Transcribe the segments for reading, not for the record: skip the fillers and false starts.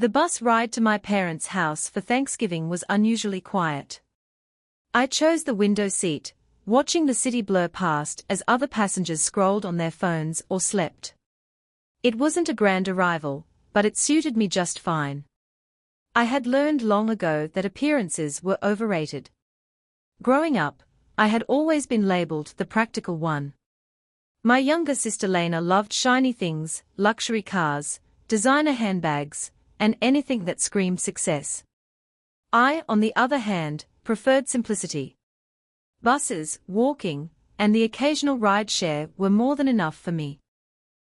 The bus ride to my parents' house for Thanksgiving was unusually quiet. I chose the window seat, watching the city blur past as other passengers scrolled on their phones or slept. It wasn't a grand arrival, but it suited me just fine. I had learned long ago that appearances were overrated. Growing up, I had always been labeled the practical one. My younger sister Lena loved shiny things, luxury cars, designer handbags, and anything that screamed success. I, on the other hand, preferred simplicity. Buses, walking, and the occasional ride-share were more than enough for me.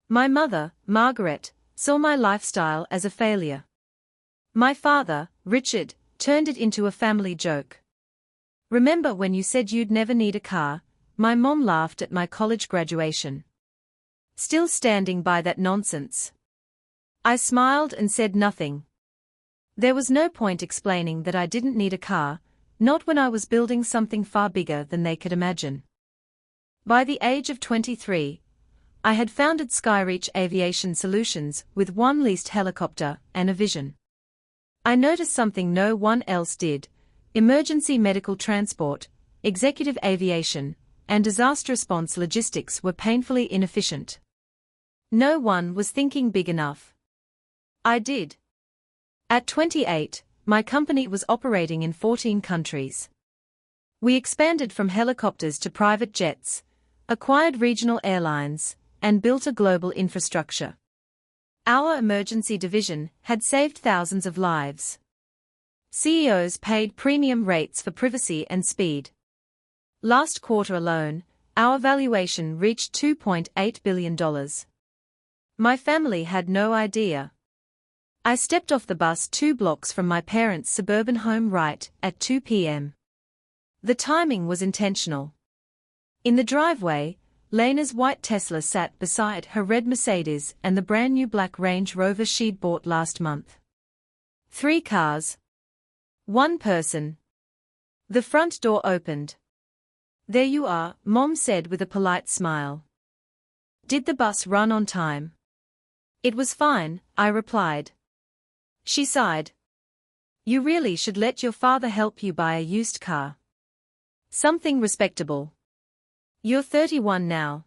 My mother, Margaret, saw my lifestyle as a failure. My father, Richard, turned it into a family joke. Remember when you said you'd never need a car? My mom laughed at my college graduation. Still standing by that nonsense. I smiled and said nothing. There was no point explaining that I didn't need a car, not when I was building something far bigger than they could imagine. By the age of 23, I had founded Skyreach Aviation Solutions with one leased helicopter and a vision. I noticed something no one else did: emergency medical transport, executive aviation, and disaster response logistics were painfully inefficient. No one was thinking big enough. I did. At 28, my company was operating in 14 countries. We expanded from helicopters to private jets, acquired regional airlines, and built a global infrastructure. Our emergency division had saved thousands of lives. CEOs paid premium rates for privacy and speed. Last quarter alone, our valuation reached $2.8 billion. My family had no idea. I stepped off the bus 2 blocks from my parents' suburban home right at 2 p.m. The timing was intentional. In the driveway, Lena's white Tesla sat beside her red Mercedes and the brand new black Range Rover she'd bought last month. 3 cars. 1 person. The front door opened. "There you are," Mom said with a polite smile. "Did the bus run on time?" "It was fine," I replied. She sighed. "You really should let your father help you buy a used car. Something respectable. You're 31 now."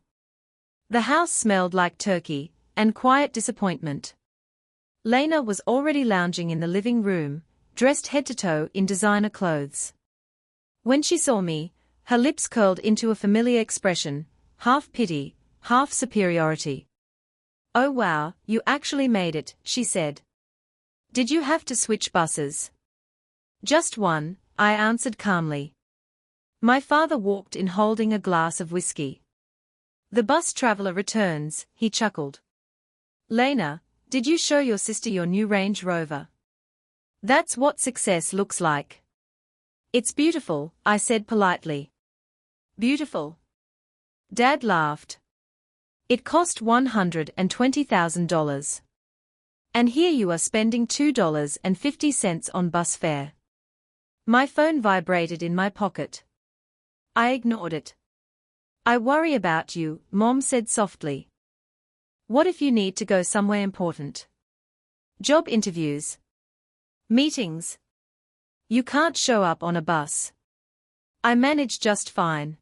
The house smelled like turkey and quiet disappointment. Lena was already lounging in the living room, dressed head to toe in designer clothes. When she saw me, her lips curled into a familiar expression, half pity, half superiority. "Oh wow, you actually made it," she said. "Did you have to switch buses?" "Just one," I answered calmly. My father walked in holding a glass of whiskey. "The bus traveler returns," he chuckled. "Lena, did you show your sister your new Range Rover?" "That's what success looks like." "It's beautiful," I said politely. "Beautiful?" Dad laughed. "It cost $120,000. And here you are spending $2.50 on bus fare." My phone vibrated in my pocket. I ignored it. "I worry about you," Mom said softly. "What if you need to go somewhere important? Job interviews? Meetings? You can't show up on a bus." "I manage just fine."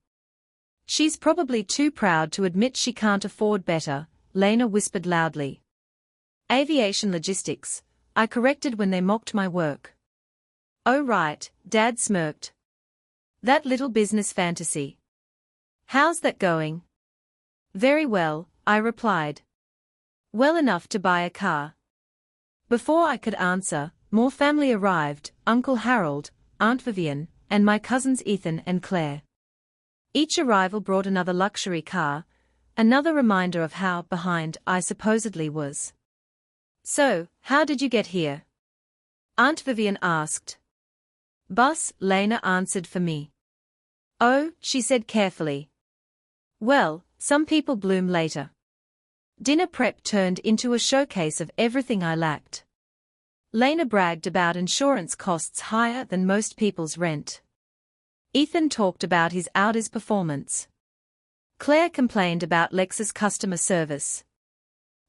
"She's probably too proud to admit she can't afford better," Lena whispered loudly. "Aviation logistics," I corrected when they mocked my work. "Oh right," Dad smirked. "That little business fantasy. How's that going?" "Very well," I replied. "Well enough to buy a car." Before I could answer, more family arrived: Uncle Harold, Aunt Vivian, and my cousins Ethan and Claire. Each arrival brought another luxury car, another reminder of how behind I supposedly was. "So, how did you get here?" Aunt Vivian asked. "Bus," Lena answered for me. "Oh," she said carefully. "Well, some people bloom later." Dinner prep turned into a showcase of everything I lacked. Lena bragged about insurance costs higher than most people's rent. Ethan talked about his Audi's performance. Claire complained about Lexus customer service.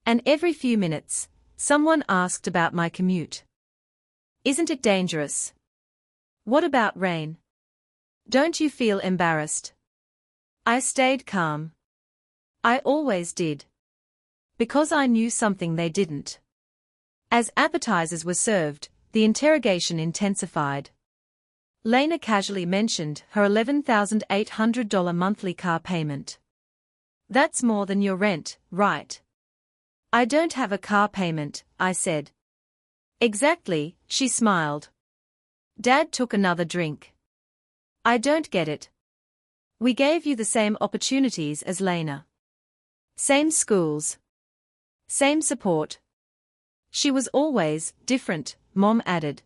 And every few minutes, Someone asked about my commute. Isn't it dangerous? What about rain? Don't you feel embarrassed? I stayed calm. I always did. Because I knew something they didn't. As appetizers were served, the interrogation intensified. Lena casually mentioned her $11,800 monthly car payment. That's more than your rent, right? I don't have a car payment, I said. Exactly, she smiled. Dad took another drink. I don't get it. We gave you the same opportunities as Lena. Same schools. Same support. She was always different, Mom added.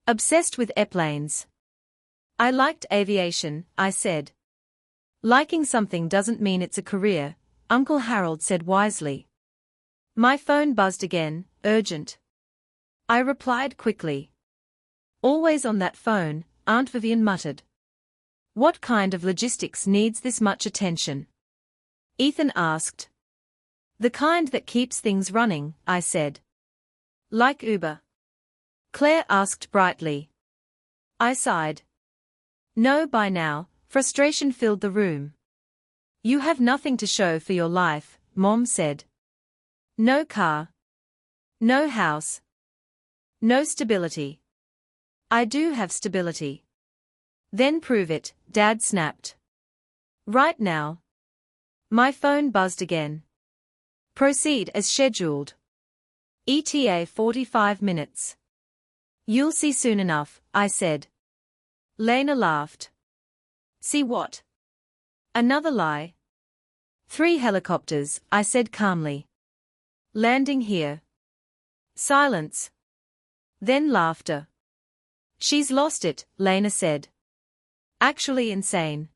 Obsessed with airplanes. I liked aviation, I said. Liking something doesn't mean it's a career, Uncle Harold said wisely. My phone buzzed again, urgent. I replied quickly. Always on that phone, Aunt Vivian muttered. What kind of logistics needs this much attention? Ethan asked. The kind that keeps things running, I said. Like Uber? Claire asked brightly. I sighed. No, by now, frustration filled the room. You have nothing to show for your life, Mom said. No car. No house. No stability. I do have stability. Then prove it, Dad snapped. Right now. My phone buzzed again. Proceed as scheduled. ETA 45 minutes. You'll see soon enough, I said. Lena laughed. See what? Another lie. 3 helicopters, I said calmly. Landing here. Silence. Then laughter. She's lost it, Lena said. Actually insane.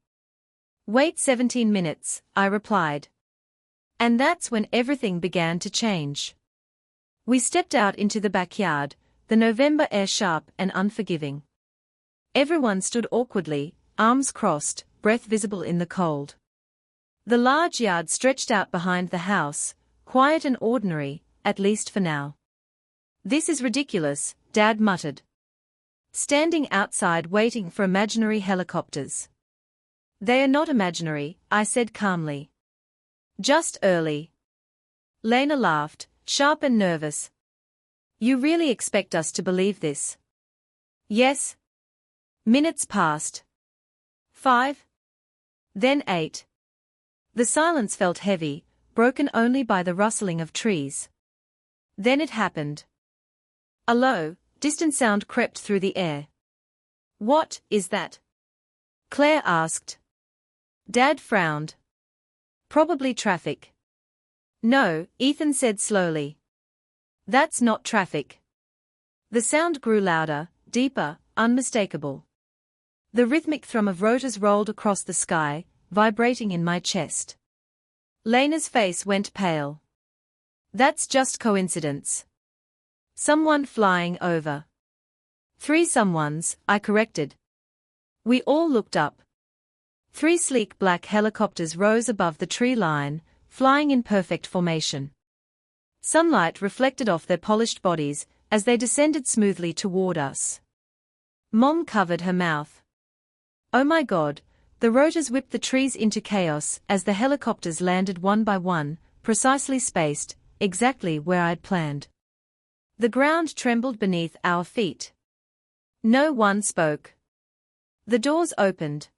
Wait 17 minutes, I replied. And that's when everything began to change. We stepped out into the backyard, the November air sharp and unforgiving. Everyone stood awkwardly, arms crossed, breath visible in the cold. The large yard stretched out behind the house, quiet and ordinary, at least for now. This is ridiculous, Dad muttered. Standing outside waiting for imaginary helicopters. They are not imaginary, I said calmly. Just early. Lena laughed, sharp and nervous. You really expect us to believe this? Yes. Minutes passed. 5. Then 8. The silence felt heavy, broken only by the rustling of trees. Then it happened. A low, distant sound crept through the air. What is that? Claire asked. Dad frowned. Probably traffic. No, Ethan said slowly. That's not traffic. The sound grew louder, deeper, unmistakable. The rhythmic thrum of rotors rolled across the sky, vibrating in my chest. Lena's face went pale. That's just coincidence. Someone flying over. 3 someones, I corrected. We all looked up. 3 sleek black helicopters rose above the tree line, flying in perfect formation. Sunlight reflected off their polished bodies as they descended smoothly toward us. Mom covered her mouth. Oh my God, the rotors whipped the trees into chaos as the helicopters landed one by one, precisely spaced, exactly where I'd planned. The ground trembled beneath our feet. No one spoke. The doors opened.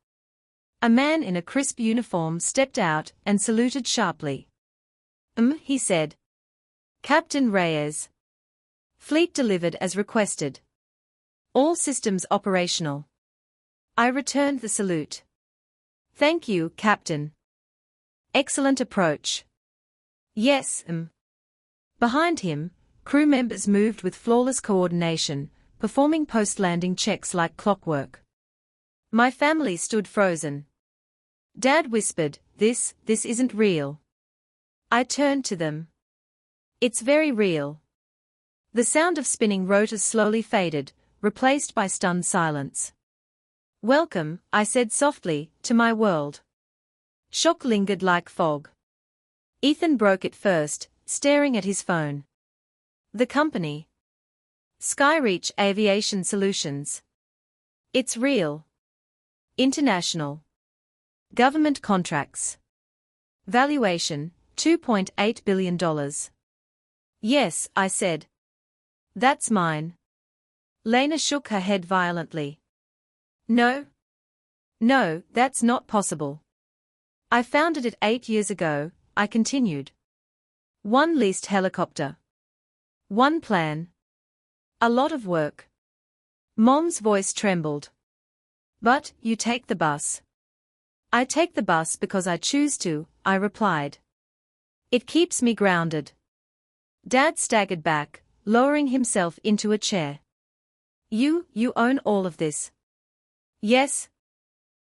A man in a crisp uniform stepped out and saluted sharply. He said. Captain Reyes. Fleet delivered as requested. All systems operational. I returned the salute. Thank you, Captain. Excellent approach. Yes, Behind him, crew members moved with flawless coordination, performing post-landing checks like clockwork. My family stood frozen. Dad whispered, This isn't real. I turned to them. It's very real. The sound of spinning rotors slowly faded, replaced by stunned silence. Welcome, I said softly, to my world. Shock lingered like fog. Ethan broke it first, staring at his phone. The company. Skyreach Aviation Solutions. It's real. International. Government contracts. Valuation, $2.8 billion. Yes, I said. That's mine. Lena shook her head violently. No. No, that's not possible. I founded it 8 years ago, I continued. One leased helicopter. One plan. A lot of work. Mom's voice trembled. But, you take the bus. I take the bus because I choose to, I replied. It keeps me grounded. Dad staggered back, lowering himself into a chair. You own all of this. Yes.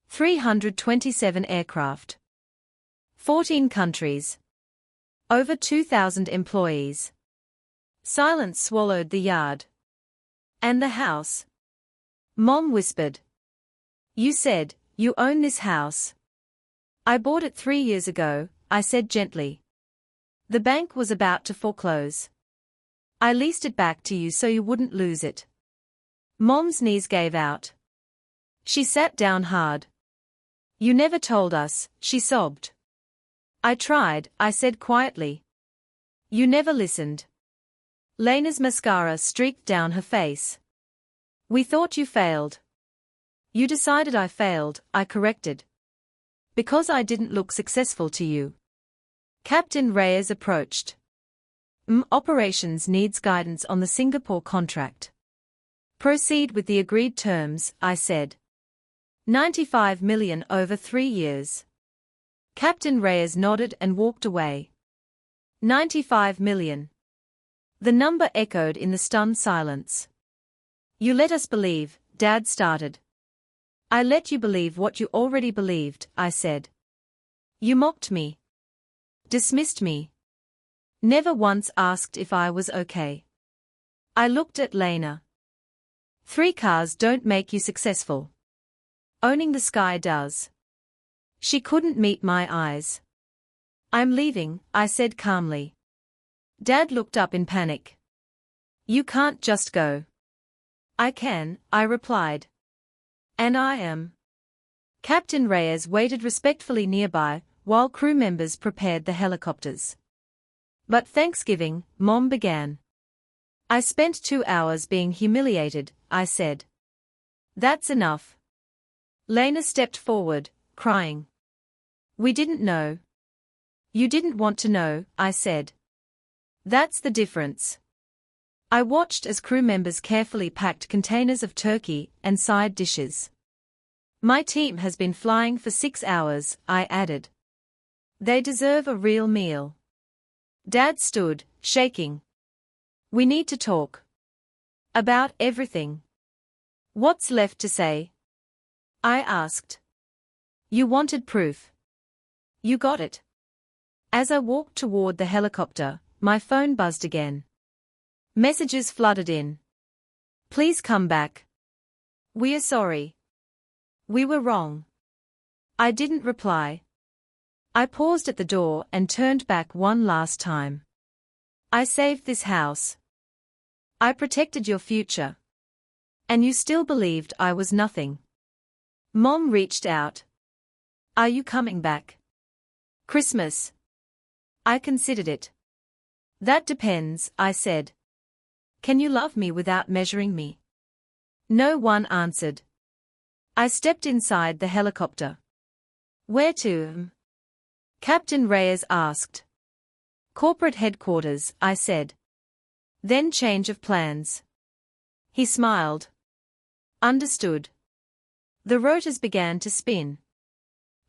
327 aircraft. 14 countries. Over 2,000 employees. Silence swallowed the yard. And the house. Mom whispered. You said, you own this house. I bought it 3 years ago, I said gently. The bank was about to foreclose. I leased it back to you so you wouldn't lose it. Mom's knees gave out. She sat down hard. You never told us, she sobbed. I tried, I said quietly. You never listened. Lena's mascara streaked down her face. We thought you failed. You decided I failed, I corrected. Because I didn't look successful to you. Captain Reyes approached. Operations needs guidance on the Singapore contract. Proceed with the agreed terms, I said. 95 million over 3 years. Captain Reyes nodded and walked away. 95 million. The number echoed in the stunned silence. You let us believe, Dad started. I let you believe what you already believed, I said. You mocked me. Dismissed me. Never once asked if I was okay. I looked at Lena. 3 cars don't make you successful. Owning the sky does. She couldn't meet my eyes. I'm leaving, I said calmly. Dad looked up in panic. You can't just go. I can, I replied. And I am. Captain Reyes waited respectfully nearby, while crew members prepared the helicopters. But Thanksgiving, Mom began. I spent 2 hours being humiliated, I said. That's enough. Lena stepped forward, crying. We didn't know. You didn't want to know, I said. That's the difference. I watched as crew members carefully packed containers of turkey and side dishes. My team has been flying for 6 hours, I added. They deserve a real meal. Dad stood, shaking. We need to talk. About everything. What's left to say? I asked. You wanted proof. You got it. As I walked toward the helicopter, my phone buzzed again. Messages flooded in. Please come back. We are sorry. We were wrong. I didn't reply. I paused at the door and turned back one last time. I saved this house. I protected your future. And you still believed I was nothing. Mom reached out. Are you coming back? Christmas. I considered it. That depends, I said. Can you love me without measuring me? No one answered. I stepped inside the helicopter. Where to? Captain Reyes asked. Corporate headquarters, I said. Then change of plans. He smiled. Understood. The rotors began to spin.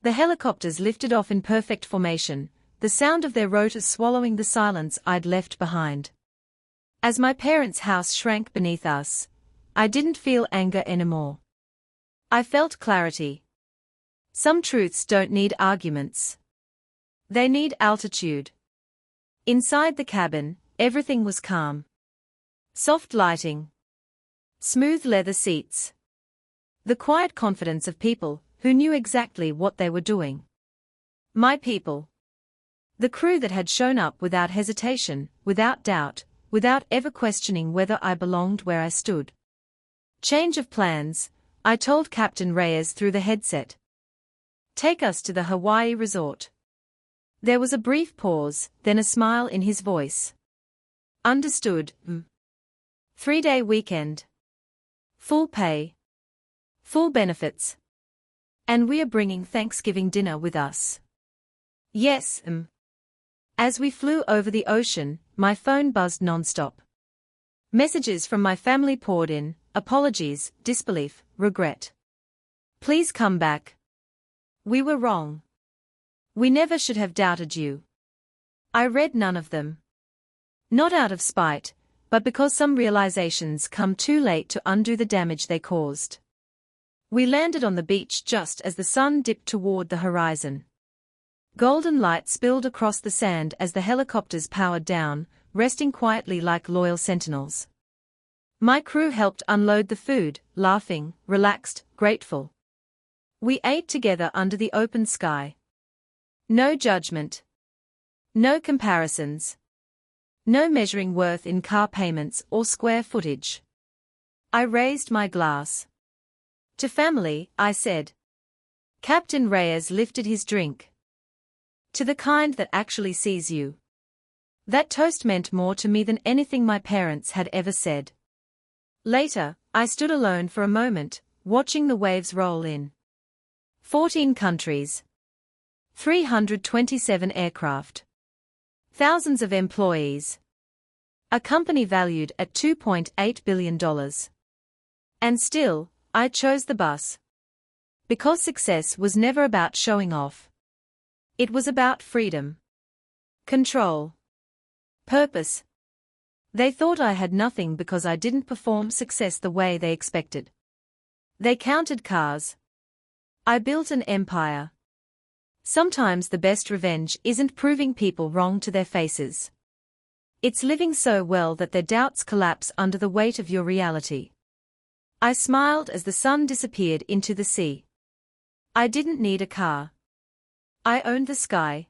The helicopters lifted off in perfect formation, the sound of their rotors swallowing the silence I'd left behind. As my parents' house shrank beneath us, I didn't feel anger anymore. I felt clarity. Some truths don't need arguments. They need altitude. Inside the cabin, everything was calm. Soft lighting. Smooth leather seats. The quiet confidence of people who knew exactly what they were doing. My people. The crew that had shown up without hesitation, without doubt, without ever questioning whether I belonged where I stood. Change of plans, I told Captain Reyes through the headset. Take us to the Hawaii resort. There was a brief pause, then a smile in his voice. Understood. 3-day weekend. Full pay. Full benefits. And we are bringing Thanksgiving dinner with us. Yes, As we flew over the ocean, my phone buzzed non-stop. Messages from my family poured in, apologies, disbelief, regret. Please come back. We were wrong. We never should have doubted you. I read none of them. Not out of spite, but because some realizations come too late to undo the damage they caused. We landed on the beach just as the sun dipped toward the horizon. Golden light spilled across the sand as the helicopters powered down, resting quietly like loyal sentinels. My crew helped unload the food, laughing, relaxed, grateful. We ate together under the open sky. No judgment. No comparisons. No measuring worth in car payments or square footage. I raised my glass. To family, I said. Captain Reyes lifted his drink. To the kind that actually sees you. That toast meant more to me than anything my parents had ever said. Later, I stood alone for a moment, watching the waves roll in. 14 countries. 327 aircraft. Thousands of employees. A company valued at $2.8 billion. And still, I chose the bus. Because success was never about showing off. It was about freedom. Control. Purpose. They thought I had nothing because I didn't perform success the way they expected. They counted cars. I built an empire. Sometimes the best revenge isn't proving people wrong to their faces. It's living so well that their doubts collapse under the weight of your reality. I smiled as the sun disappeared into the sea. I didn't need a car. I owned the sky.